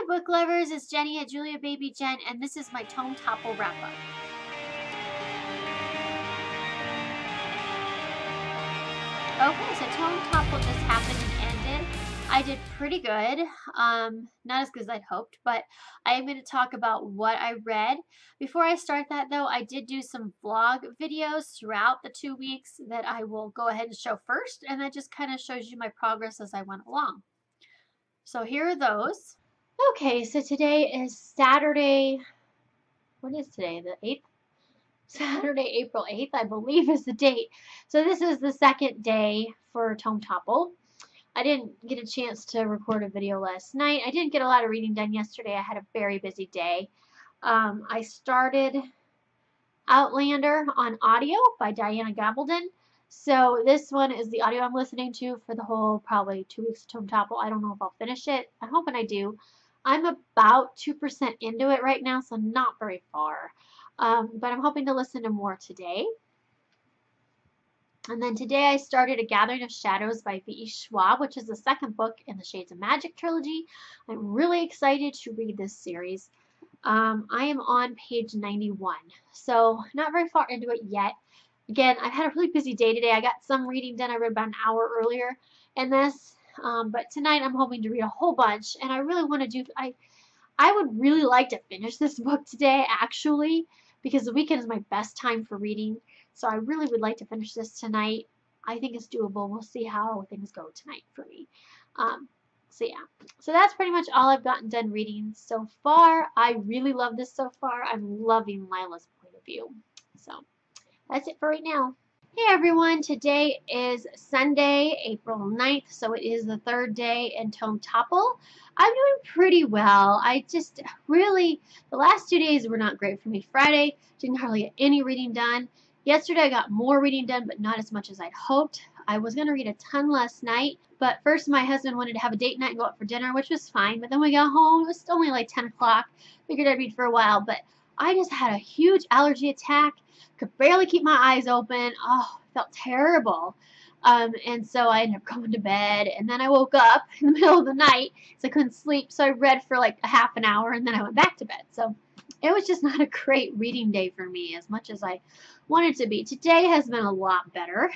Hi book lovers, it's Jenny at Julia Baby Jen, and this is my Tome Topple wrap up. Okay, so Tome Topple just happened and ended. I did pretty good, not as good as I'd hoped, but I am going to talk about what I read. Before I start that though, I did do some vlog videos throughout the 2 weeks that I will go ahead and show first, and that just kind of shows you my progress as I went along. So here are those. Okay, so today is Saturday. What is today? The 8th? Saturday, April 8th, I believe is the date. So this is the second day for Tome Topple. I didn't get a chance to record a video last night. I didn't get a lot of reading done yesterday. I had a very busy day. I started Outlander on audio by Diana Gabaldon. So this one is the audio I'm listening to for the whole probably 2 weeks of Tome Topple. I don't know if I'll finish it. I'm hoping I do. I'm about 2% into it right now, so not very far. But I'm hoping to listen to more today. And then today I started A Gathering of Shadows by V.E. Schwab, which is the second book in the Shades of Magic trilogy. I'm really excited to read this series. I am on page 91, so not very far into it yet. Again, I've had a really busy day today. I got some reading done. I read about an hour earlier in this, but tonight I'm hoping to read a whole bunch, and I really want to do, I would really like to finish this book today, actually, because the weekend is my best time for reading, so I really would like to finish this tonight. I think it's doable. We'll see how things go tonight for me. So yeah, so that's pretty much all I've gotten done reading so far. I really love this so far. I'm loving Lila's point of view. So that's it for right now. Hey everyone, today is Sunday, April 9th, so it is the third day in Tome Topple. I'm doing pretty well. I just really, the last 2 days were not great for me. Friday, didn't hardly get any reading done. Yesterday I got more reading done, but not as much as I'd hoped. I was going to read a ton last night, but first my husband wanted to have a date night and go out for dinner, which was fine. But then we got home, it was only like 10 o'clock. Figured I'd read for a while, but I just had a huge allergy attack. Could barely keep my eyes open. Oh, it felt terrible. And so I ended up going to bed, and then I woke up in the middle of the night, so I couldn't sleep, so I read for like a half an hour, and then I went back to bed. So it was just not a great reading day for me as much as I wanted to be. Today has been a lot better.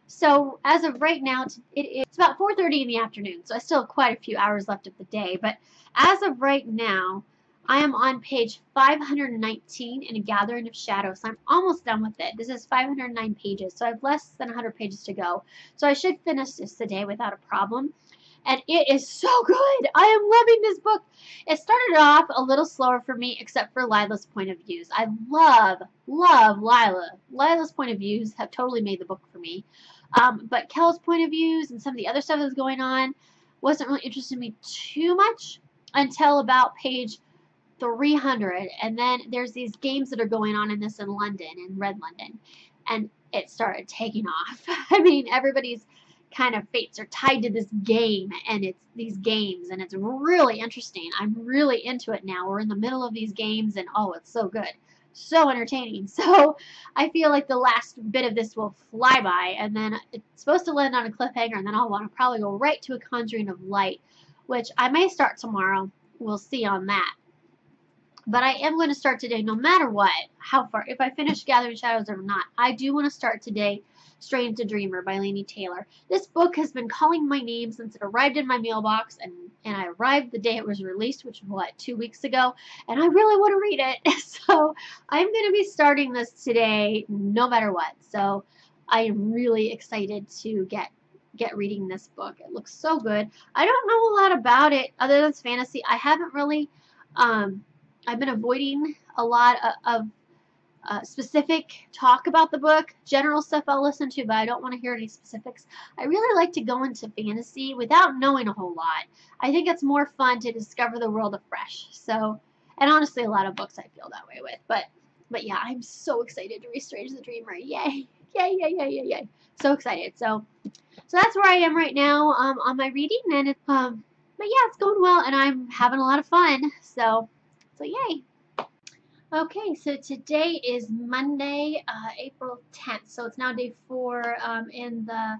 So as of right now, it's about 4:30 in the afternoon, so I still have quite a few hours left of the day. But as of right now, I am on page 519 in A Gathering of Shadows. So I'm almost done with it. This is 509 pages, so I have less than 100 pages to go. So I should finish this today without a problem. And it is so good. I am loving this book. It started off a little slower for me, except for Lila's point of views. I love Lila. Lila's point of views have totally made the book for me. But Kel's point of views and some of the other stuff that was going on wasn't really interesting me too much until about page 300, and then there's these games that are going on in this in London, in Red London, and it started taking off. I mean, everybody's kind of fates are tied to this game, and it's these games, and it's really interesting. I'm really into it now. We're in the middle of these games, and oh, it's so good. So entertaining. So I feel like the last bit of this will fly by, and then it's supposed to land on a cliffhanger, and then I'll want to probably go right to A Conjuring of Light, which I may start tomorrow. We'll see on that. But I am going to start today no matter what, how far, if I finish Gathering Shadows or not. I do want to start today Straight into Dreamer by Laini Taylor. This book has been calling my name since it arrived in my mailbox, and I arrived the day it was released, which was, what, 2 weeks ago, and I really want to read it. So I'm going to be starting this today no matter what. So I am really excited to get reading this book. It looks so good. I don't know a lot about it other than it's fantasy. I haven't really... I've been avoiding a lot of specific talk about the book. General stuff I'll listen to, but I don't want to hear any specifics. I really like to go into fantasy without knowing a whole lot. I think it's more fun to discover the world afresh. So, and honestly, a lot of books I feel that way with. But yeah, I'm so excited to read Strange the Dreamer. Yay! Yay! Yay! Yay! Yay! Yay! So excited. So that's where I am right now on my reading, and it's but yeah, it's going well, and I'm having a lot of fun. So yay. Okay, so today is Monday, April 10th. So it's now day 4 in the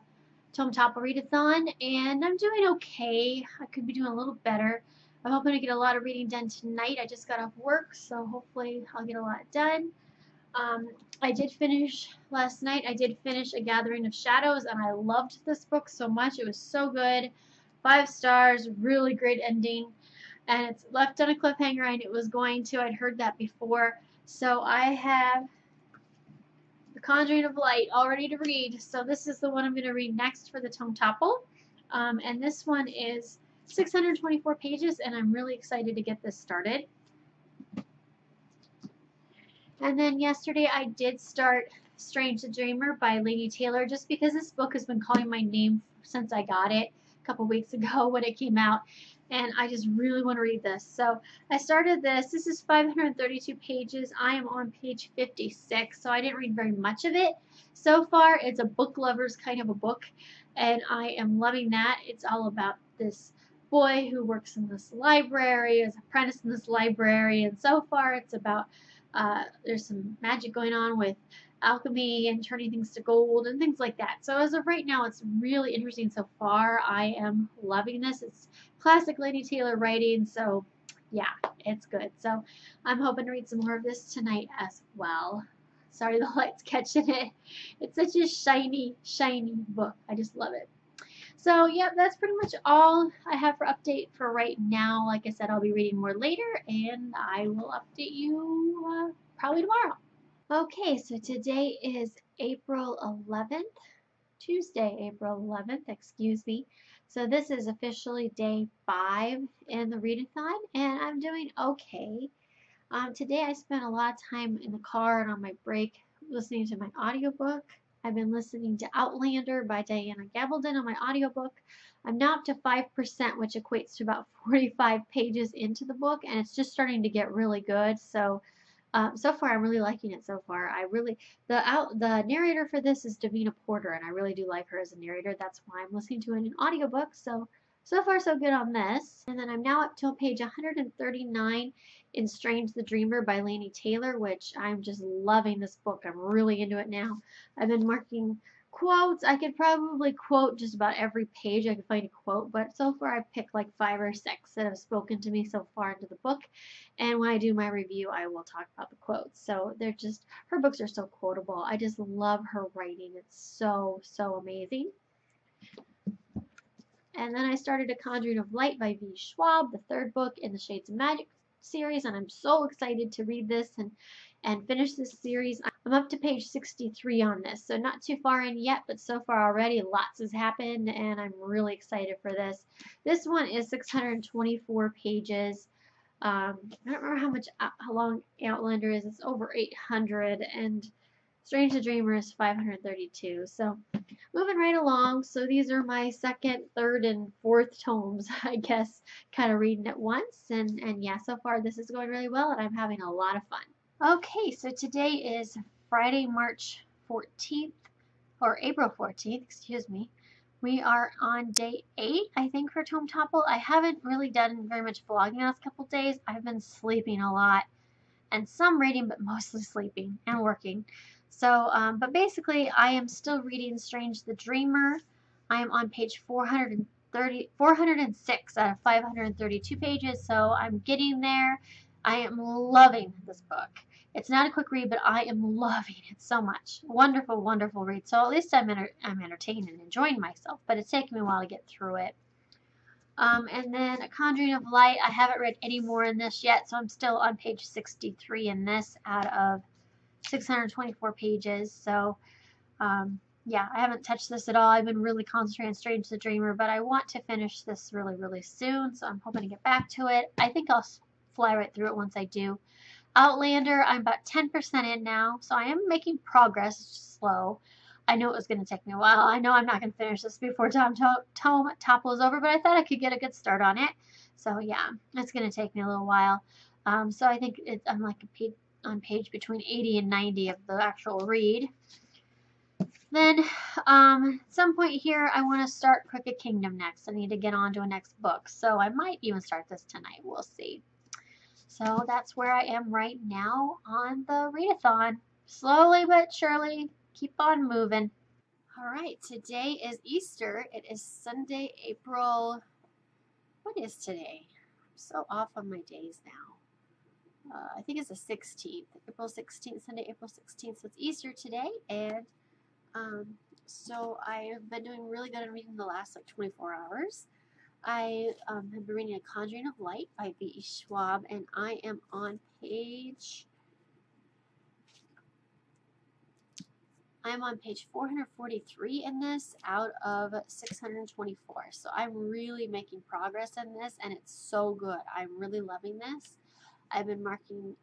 Tome Topple Readathon, and I'm doing okay. I could be doing a little better. I'm hoping to get a lot of reading done tonight. I just got off work, so hopefully I'll get a lot done. Um, I did finish last night. I did finish A Gathering of Shadows, and I loved this book so much. It was so good. 5 stars, really great ending. And it's left on a cliffhanger. I knew it was going to. I'd heard that before. So I have The Conjuring of Light all ready to read. So this is the one I'm going to read next for the Tome Topple. And this one is 624 pages, and I'm really excited to get this started. And then yesterday I did start Strange the Dreamer by Lady Taylor, just because this book has been calling my name since I got it a couple weeks ago when it came out, and I just really want to read this. So I started this. This is 532 pages. I am on page 56, so I didn't read very much of it. So far, it's a book lover's kind of a book, and I am loving that. It's all about this boy who works in this library, is apprentice in this library, and so far it's about there's some magic going on with alchemy and turning things to gold and things like that. So as of right now, it's really interesting so far. I am loving this. It's classic Lady Taylor writing, so yeah, it's good. So I'm hoping to read some more of this tonight as well. Sorry, the light's catching it. It's such a shiny, shiny book. I just love it. So, yeah, that's pretty much all I have for update for right now. Like I said, I'll be reading more later, and I will update you probably tomorrow. Okay, so today is April 11th, Tuesday, April 11th, excuse me. So this is officially day 5 in the readathon, and I'm doing okay. Today I spent a lot of time in the car and on my break listening to my audiobook. I've been listening to Outlander by Diana Gabaldon on my audiobook. I'm now up to 5%, which equates to about 45 pages into the book, and it's just starting to get really good. So, so far I'm really liking it so far. The narrator for this is Davina Porter, and I really do like her as a narrator. That's why I'm listening to it in an audiobook. So far so good on this. And then I'm now up to page 139 in Strange the Dreamer by Lady Taylor, which I'm just loving this book. I'm really into it now. I've been marking quotes. I could probably quote just about every page I could find a quote, but so far I've picked like 5 or 6 that have spoken to me so far into the book. And when I do my review, I will talk about the quotes. So her books are so quotable. I just love her writing. It's so, so amazing. And then I started A Conjuring of Light by V. Schwab, the 3rd book in the Shades of Magic series, and I'm so excited to read this and finish this series. I'm up to page 63 on this, so not too far in yet, but so far already lots has happened, and I'm really excited for this. This one is 624 pages. I don't remember how long Outlander is. It's over 800, and Strange the Dreamer is 532. So moving right along. So these are my 2nd, 3rd, and 4th tomes, I guess, kind of reading at once. And yeah, so far this is going really well, and I'm having a lot of fun. Okay, so today is Friday, March 14th, or April 14th, excuse me. We are on day 8, I think, for Tome Topple. I haven't really done very much vlogging the last couple days. I've been sleeping a lot, and some reading, but mostly sleeping and working. So, but basically, I am still reading Strange the Dreamer. I am on page 406 out of 532 pages, so I'm getting there. I am loving this book. It's not a quick read, but I am loving it so much. Wonderful, wonderful read. So at least I'm entertained and enjoying myself, but it's taken me a while to get through it. And then A Conjuring of Light, I haven't read any more in this yet, so I'm still on page 63 in this out of 624 pages. So, yeah, I haven't touched this at all. I've been really concentrating on Strange the Dreamer, but I want to finish this really, really soon, so I'm hoping to get back to it. I think I'll fly right through it once I do. Outlander, I'm about 10% in now, so I am making progress. It's just slow. I know it was going to take me a while. I know I'm not going to finish this before Tome Topple is over, but I thought I could get a good start on it. So yeah, it's going to take me a little while. So I think I'm like on page between 80 and 90 of the actual read. Then at some point here, I want to start Crooked Kingdom next. I need to get on to a next book. So I might even start this tonight. We'll see. So that's where I am right now on the readathon. Slowly but surely, keep on moving. All right, today is Easter. It is Sunday, April. What is today? I'm so off on my days now. I think it's the 16th, April 16th, Sunday, April 16th. So it's Easter today, and so I've been doing really good at reading the last like 24 hours. I have been reading A Conjuring of Light by V.E. Schwab, and I am on page 443 in this out of 624. So I'm really making progress in this, and it's so good. I'm really loving this. I've been marking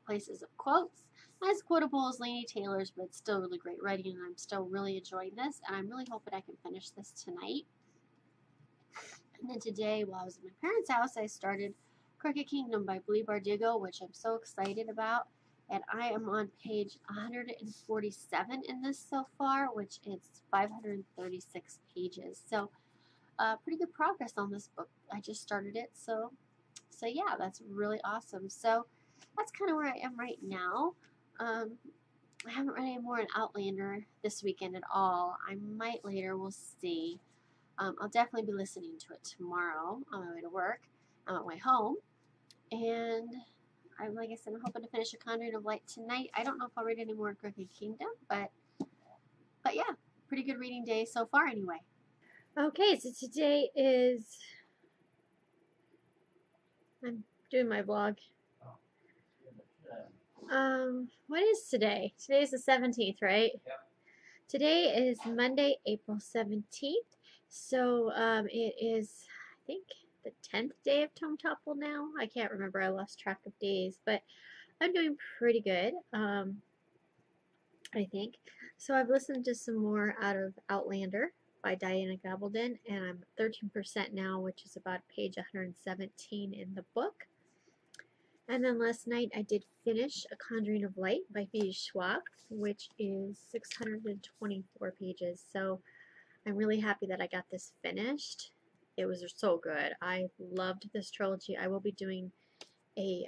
places of quotes. Not as quotable as Laini Taylor's, but it's still really great writing, and I'm still really enjoying this, and I'm really hoping I can finish this tonight. And then today, while I was at my parents' house, I started Crooked Kingdom by Lee Bardugo, which I'm so excited about. And I am on page 147 in this so far, which is 536 pages. So pretty good progress on this book. I just started it, so yeah, that's really awesome. So that's kind of where I am right now. I haven't read any more in Outlander this weekend at all. I might later, we'll see. I'll definitely be listening to it tomorrow on my way to work, on my way home. And like I said, I'm hoping to finish A Conjuring of Light tonight. I don't know if I'll read any more Crooked Kingdom, but yeah, pretty good reading day so far anyway. Okay, so today is, I'm doing my vlog. What is today? Today is the 17th, right? Yep. Today is Monday, April 17th. So it is, I think, the 10th day of Tome Topple now. I can't remember. I lost track of days, but I'm doing pretty good, I think. So I've listened to some more out of Outlander by Diana Gabaldon, and I'm 13% now, which is about page 117 in the book. And then last night I did finish A Conjuring of Light by V.E. Schwab, which is 624 pages. So I'm really happy that I got this finished. It was so good. I loved this trilogy. I will be doing a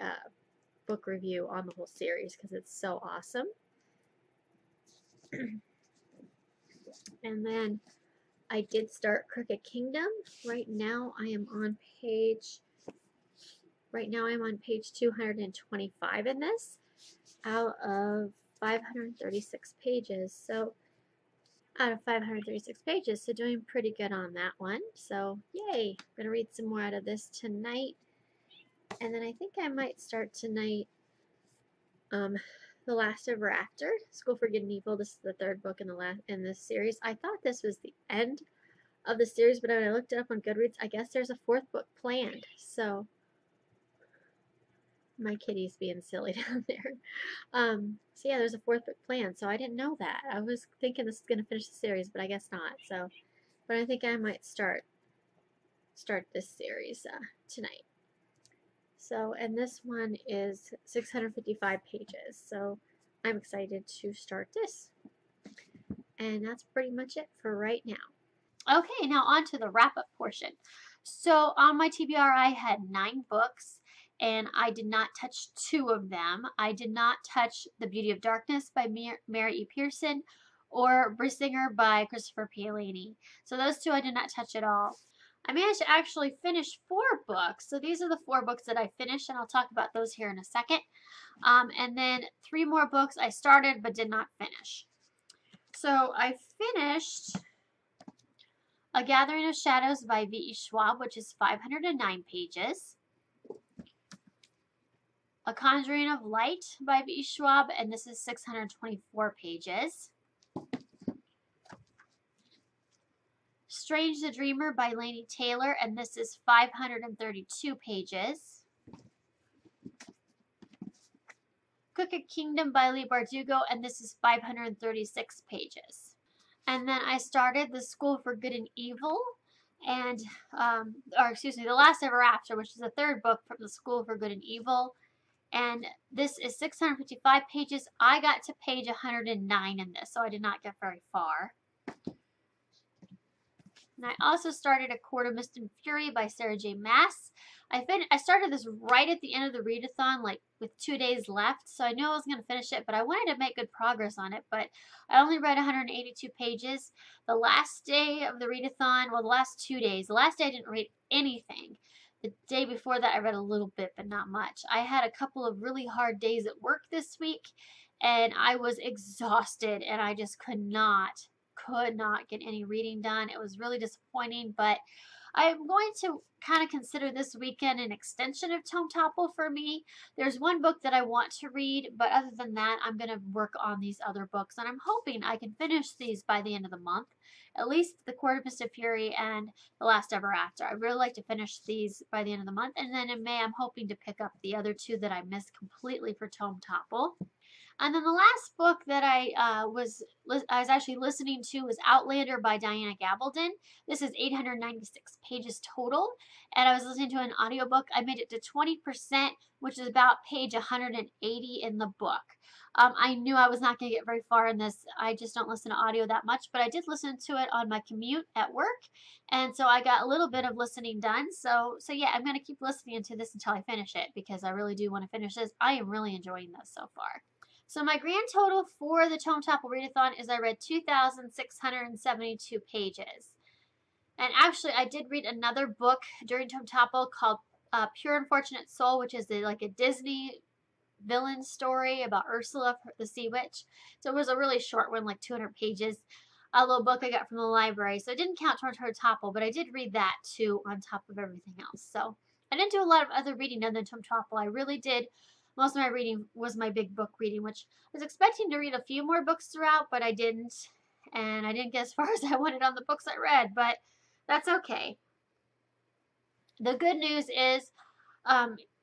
book review on the whole series because it's so awesome. And then I did start Crooked Kingdom. Right now I'm on page 225 in this out of 536 pages. So out of 536 pages, so doing pretty good on that one. So yay, I'm gonna read some more out of this tonight. And then I think I might start tonight The Last Ever After, School for Good and Evil. This is the third book in this series. I thought this was the end of the series, but when I looked it up on Goodreads, I guess there's a fourth book planned. So my kitty's being silly down there. So yeah, there's a fourth book planned. So I didn't know that. I was thinking this is gonna finish the series, but I guess not. So, but I think I might start this series tonight. So, and this one is 655 pages. So I'm excited to start this. And that's pretty much it for right now. Okay, now on to the wrap-up portion. So on my TBR, I had 9 books, and I did not touch 2 of them. I did not touch The Beauty of Darkness by Mary E. Pearson or Brissinger by Christopher Paolini. So those 2 I did not touch at all. I managed to actually finish 4 books. So these are the 4 books that I finished, and I'll talk about those here in a second. And then 3 more books I started but did not finish. So I finished A Gathering of Shadows by V.E. Schwab, which is 509 pages. A Conjuring of Light by V.E. Schwab, and this is 624 pages. Strange the Dreamer by Laini Taylor, and this is 532 pages. Crooked Kingdom by Lee Bardugo, and this is 536 pages. And then I started The School for Good and Evil, and, The Last Ever After, which is the 3rd book from The School for Good and Evil. And this is 655 pages. I got to page 109 in this, so I did not get very far. And I also started A Court of Mist and Fury by Sarah J. Maas. I started this right at the end of the readathon, like with 2 days left, so I knew I wasn't going to finish it, but I wanted to make good progress on it, but I only read 182 pages. The last day of the readathon, well, the last 2 days, the last day I didn't read anything. The day before that, I read a little bit, but not much. I had a couple of really hard days at work this week, and I was exhausted, and I just could not get any reading done. It was really disappointing, but I'm going to kind of consider this weekend an extension of Tome Topple for me. There's one book that I want to read, but other than that, I'm going to work on these other books, and I'm hoping I can finish these by the end of the month. At least The Court of Mr. Fury and The Last Ever After. I'd really like to finish these by the end of the month, and then in May, I'm hoping to pick up the other two that I missed completely for Tome Topple. And then the last book that I was actually listening to was Outlander by Diana Gabaldon. This is 896 pages total, and I was listening to an audiobook. I made it to 20%, which is about page 180 in the book. I knew I was not going to get very far in this. I just don't listen to audio that much, but I did listen to it on my commute at work, and so I got a little bit of listening done. So yeah, I'm going to keep listening to this until I finish it because I really do want to finish this. I am really enjoying this so far. So my grand total for the Tome Topple Readathon is I read 2,672 pages. And actually, I did read another book during Tome Topple called Pure Unfortunate Soul, which is like a Disney villain story about Ursula the Sea Witch. So it was a really short one, like 200 pages. A little book I got from the library. So it didn't count towards Tome Topple, but I did read that too on top of everything else. So I didn't do a lot of other reading other than Tome Topple. I really did. Most of my reading was my big book reading, which I was expecting to read a few more books throughout, but I didn't. And I didn't get as far as I wanted on the books I read, but that's okay. The good news is,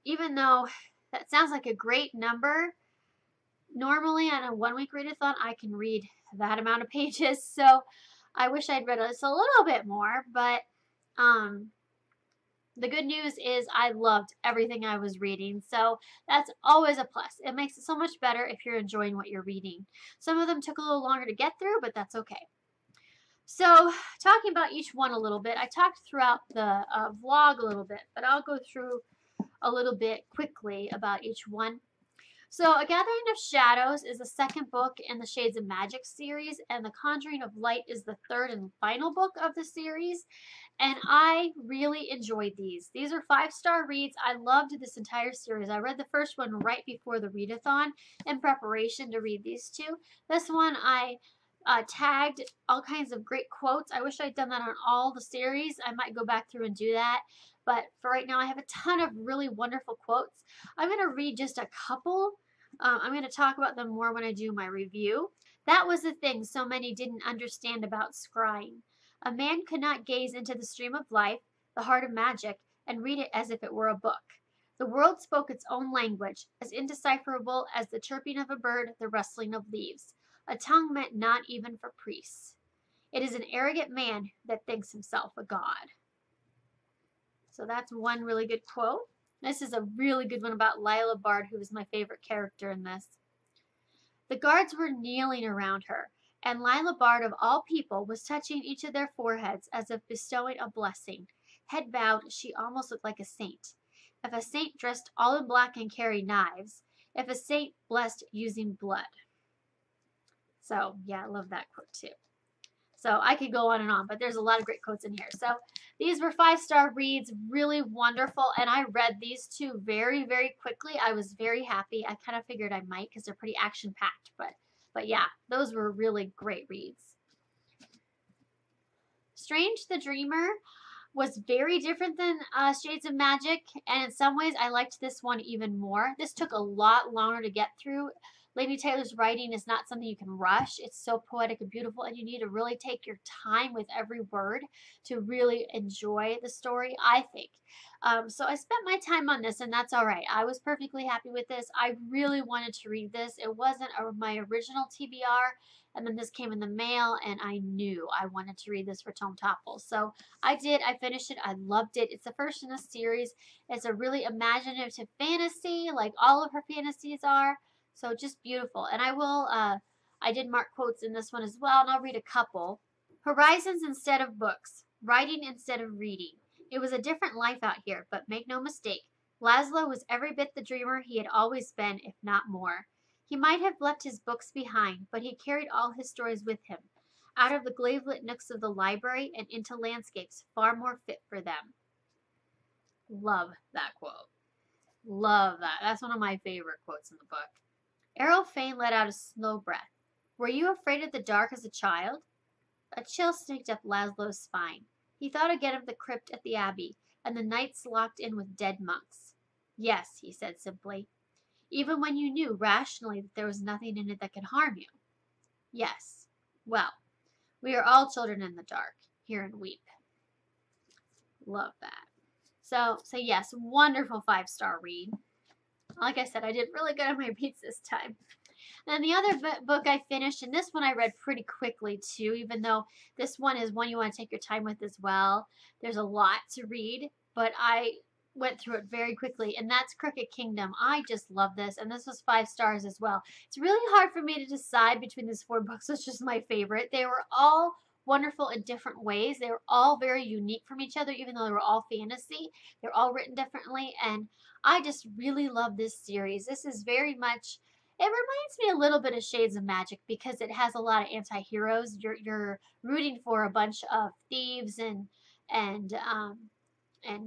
even though that sounds like a great number, normally on a 1 week readathon, I can read that amount of pages. So I wish I'd read just a little bit more, but the good news is I loved everything I was reading, so that's always a plus. It makes it so much better if you're enjoying what you're reading. Some of them took a little longer to get through, but that's okay. So talking about each one a little bit, I talked throughout the vlog a little bit, but I'll go through a little bit quickly about each one. So A Gathering of Shadows is the second book in the Shades of Magic series, and The Conjuring of Light is the third and final book of the series. And I really enjoyed these. These are 5-star reads. I loved this entire series. I read the first one right before the readathon in preparation to read these two. This one I tagged all kinds of great quotes. I wish I'd done that on all the series. I might go back through and do that. But for right now, I have a ton of really wonderful quotes. I'm going to read just a couple. I'm going to talk about them more when I do my review. That was the thing so many didn't understand about scrying. A man could not gaze into the stream of life, the heart of magic, and read it as if it were a book. The world spoke its own language, as indecipherable as the chirping of a bird, the rustling of leaves. A tongue meant not even for priests. It is an arrogant man that thinks himself a god. So that's one really good quote. This is a really good one about Lila Bard, who was my favorite character in this. The guards were kneeling around her, and Lila Bard, of all people, was touching each of their foreheads as if bestowing a blessing. Head bowed, she almost looked like a saint. If a saint dressed all in black and carried knives, if a saint blessed using blood. So, yeah, I love that quote too. So I could go on, but there's a lot of great quotes in here. So these were 5-star reads, really wonderful, and I read these two very, very quickly. I was very happy. I kind of figured I might because they're pretty action-packed, but yeah, those were really great reads. Strange the Dreamer was very different than Shades of Magic, and in some ways I liked this one even more. This took a lot longer to get through. Lady Taylor's writing is not something you can rush. It's so poetic and beautiful, and you need to really take your time with every word to really enjoy the story, I think. So I spent my time on this, and that's all right. I was perfectly happy with this. I really wanted to read this. It wasn't my original TBR, and then this came in the mail, and I knew I wanted to read this for Tome Topple. So I did. I finished it. I loved it. It's the first in a series. It's a really imaginative fantasy, like all of her fantasies are. So just beautiful. And I did mark quotes in this one as well, and I'll read a couple. Horizons instead of books. Writing instead of reading. It was a different life out here, but make no mistake, Laszlo was every bit the dreamer he had always been, if not more. He might have left his books behind, but he carried all his stories with him, out of the glave-lit nooks of the library and into landscapes far more fit for them. Love that quote. Love that. That's one of my favorite quotes in the book. Errol Fane let out a slow breath. Were you afraid of the dark as a child? A chill sneaked up Laszlo's spine. He thought again of the crypt at the Abbey, and the nights locked in with dead monks. Yes, he said simply. Even when you knew rationally that there was nothing in it that could harm you. Yes. Well, we are all children in the dark. Hear and weep. Love that. So yes, wonderful 5-star read. Like I said, I did really good on my reads this time. And the other book I finished, and this one I read pretty quickly too, even though this one is one you want to take your time with as well. There's a lot to read, but I went through it very quickly, and that's Crooked Kingdom. I just love this, and this was 5 stars as well. It's really hard for me to decide between these 4 books, which is my favorite. They were all wonderful in different ways. They were all very unique from each other, even though they were all fantasy. They're all written differently, and I just really love this series. This is very much, it reminds me a little bit of Shades of Magic because it has a lot of anti-heroes. You're rooting for a bunch of thieves and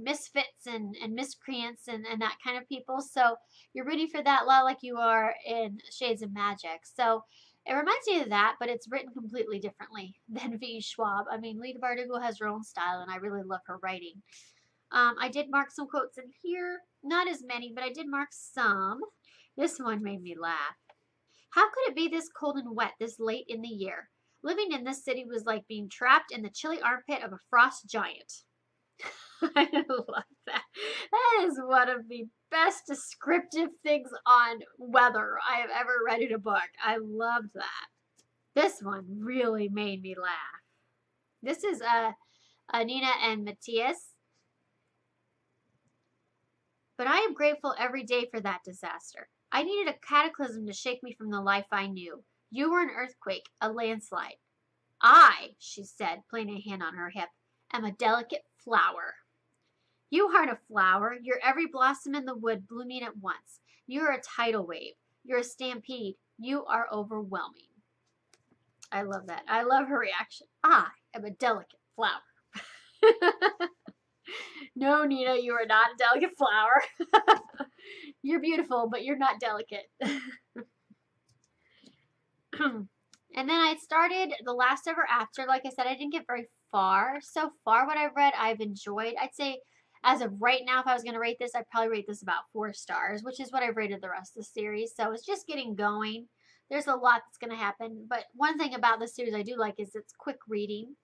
misfits and miscreants and that kind of people. So you're rooting for that a lot like you are in Shades of Magic. So it reminds me of that, but it's written completely differently than V. Schwab. I mean, Lita Bardugo has her own style, and I really love her writing. I did mark some quotes in here. Not as many, but I did mark some. This one made me laugh. How could it be this cold and wet this late in the year? Living in this city was like being trapped in the chilly armpit of a frost giant. I love that. That is one of the best descriptive things on weather I have ever read in a book. I loved that. This one really made me laugh. This is Nina and Matthias. But I am grateful every day for that disaster. I needed a cataclysm to shake me from the life I knew. You were an earthquake, a landslide. I, she said, putting a hand on her hip, am a delicate flower. You aren't a flower. You're every blossom in the wood blooming at once. You're a tidal wave. You're a stampede. You are overwhelming. I love that. I love her reaction. I am a delicate flower. No, Nina, you are not a delicate flower. You're beautiful, but you're not delicate. And then I started The Last Ever After. Like I said, I didn't get very far. So far, what I've read, I've enjoyed. I'd say, as of right now, if I was going to rate this, I'd probably rate this about 4 stars, which is what I've rated the rest of the series. So it's just getting going. There's a lot that's going to happen. But one thing about this series I do like is it's quick reading.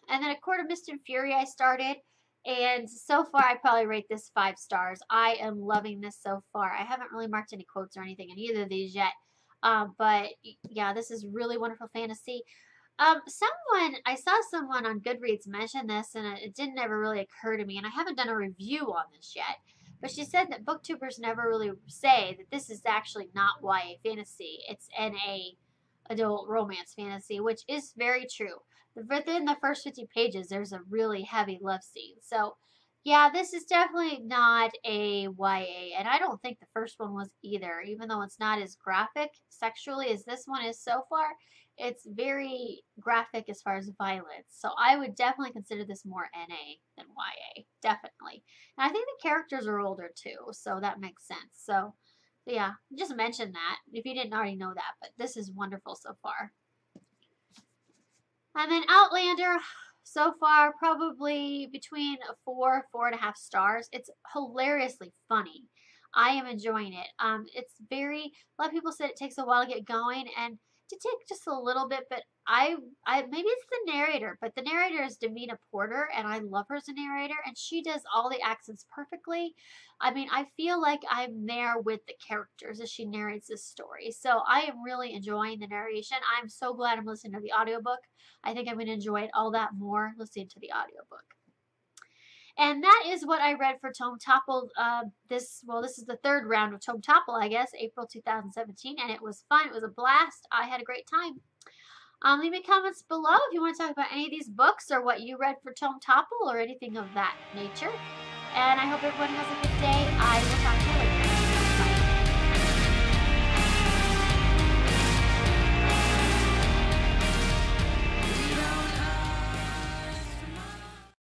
And then A Court of Mist and Fury I started. And so far, I probably rate this 5 stars. I am loving this so far. I haven't really marked any quotes or anything in either of these yet. But yeah, this is really wonderful fantasy. I saw someone on Goodreads mention this, and it didn't ever really occur to me. And I haven't done a review on this yet. But she said that booktubers never really say that this is actually not YA fantasy. It's NA adult romance fantasy, which is very true. Within the first 50 pages, there's a really heavy love scene. So, yeah, this is definitely not a YA, and I don't think the first one was either, even though it's not as graphic sexually as this one is so far. It's very graphic as far as violence. So I would definitely consider this more NA than YA, definitely. And I think the characters are older too, so that makes sense. So, yeah, just mention that if you didn't already know that, but this is wonderful so far. And then Outlander, so far, probably between 4.5 stars. It's hilariously funny. I am enjoying it. It's very, a lot of people said it takes a while to get going, and to take just a little bit, but I maybe it's the narrator, but the narrator is Davina Porter, and I love her as a narrator, and she does all the accents perfectly. I mean, I feel like I'm there with the characters as she narrates this story. So I am really enjoying the narration. I'm so glad I'm listening to the audiobook. I think I'm going to enjoy it all that more listening to the audiobook. And that is what I read for Tome Topple. This is the 3rd round of Tome Topple, I guess, April 2017, and it was fun. It was a blast. I had a great time. Leave me comments below if you want to talk about any of these books or what you read for Tome Topple or anything of that nature. And I hope everyone has a good day. I will talk to you later.